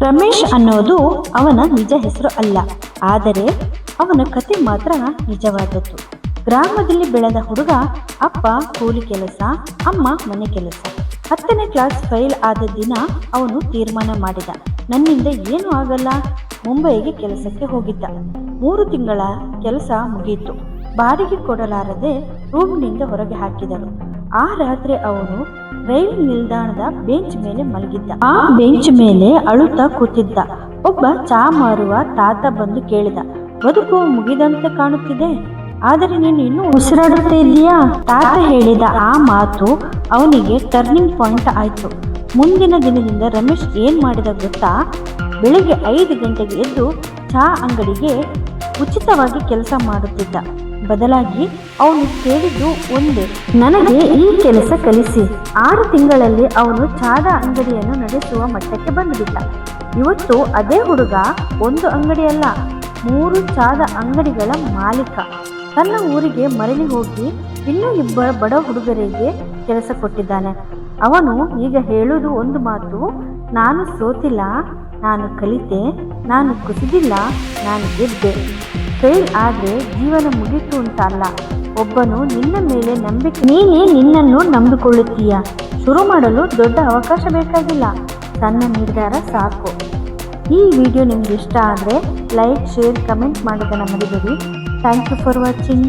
ರಮೇಶ್ ಅನ್ನೋದು ಅವನ ನಿಜ ಹೆಸರು ಅಲ್ಲ, ಆದರೆ ಅವನ ಕತೆ ಮಾತ್ರ ನಿಜವಾದದ್ದು. ಗ್ರಾಮದಲ್ಲಿ ಬೆಳೆದ ಹುಡುಗ. ಅಪ್ಪ ಕೂಲಿ ಕೆಲಸ, ಅಮ್ಮ ಮನೆ ಕೆಲಸ. 10ನೇ ಕ್ಲಾಸ್ ಫೇಲ್ ಆದ ದಿನ ಅವನು ತೀರ್ಮಾನ ಮಾಡಿದ, ನನ್ನಿಂದ ಏನೂ ಆಗಲ್ಲ. ಮುಂಬೈಗೆ ಕೆಲಸಕ್ಕೆ ಹೋಗಿದ್ದ. 3 ತಿಂಗಳ ಕೆಲಸ ಮುಗಿಯಿತು. ಬಾಡಿಗೆ ಕೊಡಲಾರದೆ ರೂಮ್ನಿಂದ ಹೊರಗೆ ಹಾಕಿದರು. ಆ ರಾತ್ರಿ ಅವನು ರೈಲು ನಿಲ್ದಾಣದ ಬೆಂಚ್ ಮೇಲೆ ಮಲಗಿದ್ದ. ಆ ಬೆಂಚ್ ಮೇಲೆ ಅಳುತ್ತಾ ಕೂತಿದ್ದ. ಒಬ್ಬ ಚಾ ಮಾರುವ ತಾತ ಬಂದು ಕೇಳಿದ, ಬದುಕು ಮುಗಿದಂತೆ ಕಾಣುತ್ತಿದೆ, ಆದರೆ ನೀನು ಇನ್ನೂ ಉಸಿರಾಡುತ್ತಾ ಇದ್ದೀಯಾ? ತಾತ ಹೇಳಿದ ಆ ಮಾತು ಅವನಿಗೆ ಟರ್ನಿಂಗ್ ಪಾಯಿಂಟ್ ಆಯ್ತು. ಮುಂದಿನ ದಿನದಿಂದ ರಮೇಶ್ ಏನ್ ಮಾಡಿದ ಗೊತ್ತಾ? ಬೆಳಿಗ್ಗೆ 5 ಗಂಟೆಗೆ ಎದ್ದು ಚಹಾ ಅಂಗಡಿಗೆ ಉಚಿತವಾಗಿ ಕೆಲಸ ಮಾಡುತ್ತಿದ್ದ. ಬದಲಾಗಿ ಅವನು ಕೇಳಿದ್ದು ಒಂದೇ, ನನಗೆ ಈ ಕೆಲಸ ಕಲಿಸಿ. 6 ತಿಂಗಳಲ್ಲಿ ಅವನು ಚಹಾದ ಅಂಗಡಿಯನ್ನು ನಡೆಸುವ ಮಟ್ಟಕ್ಕೆ ಬಂದುಬಿಟ್ಟ. ಇವತ್ತು ಅದೇ ಹುಡುಗ ಒಂದು ಅಂಗಡಿಯಲ್ಲ, 3 ಚಹಾದ ಅಂಗಡಿಗಳ ಮಾಲೀಕ. ತನ್ನ ಊರಿಗೆ ಮರಳಿ ಹೋಗಿ ಇನ್ನೂ 2 ಬಡ ಹುಡುಗರಿಗೆ ಕೆಲಸ ಕೊಟ್ಟಿದ್ದಾನೆ. ಅವನು ಈಗ ಹೇಳುವುದು ಒಂದು ಮಾತು, ನಾನು ಸೋತಿಲ್ಲ, ನಾನು ಕಲಿತೆ, ನಾನು ಕುಸಿದಿಲ್ಲ, ನಾನು ಗೆದ್ದೆ. ಫೇಲ್ ಆದರೆ ಜೀವನ ಮುಗಿತು ಅಂತ ಅಲ್ಲ, ಒಬ್ಬನು ನಿನ್ನ ಮೇಲೆ ನಂಬಿಕೆ, ನೀನೇ ನಿನ್ನನ್ನು ನಂಬಿಕೊಳ್ಳುತ್ತೀಯ. ಶುರು ಮಾಡಲು ದೊಡ್ಡ ಅವಕಾಶ ಬೇಕಾಗಿಲ್ಲ, ಸಣ್ಣ ನಿರ್ಧಾರ ಸಾಕು. ಈ ವಿಡಿಯೋ ನಿಮ್ಗೆ ಇಷ್ಟ ಆದರೆ ಲೈಕ್, ಶೇರ್, ಕಮೆಂಟ್ ಮಾಡೋದನ್ನು ಮರಿಬೇಡಿ. Thank you for watching.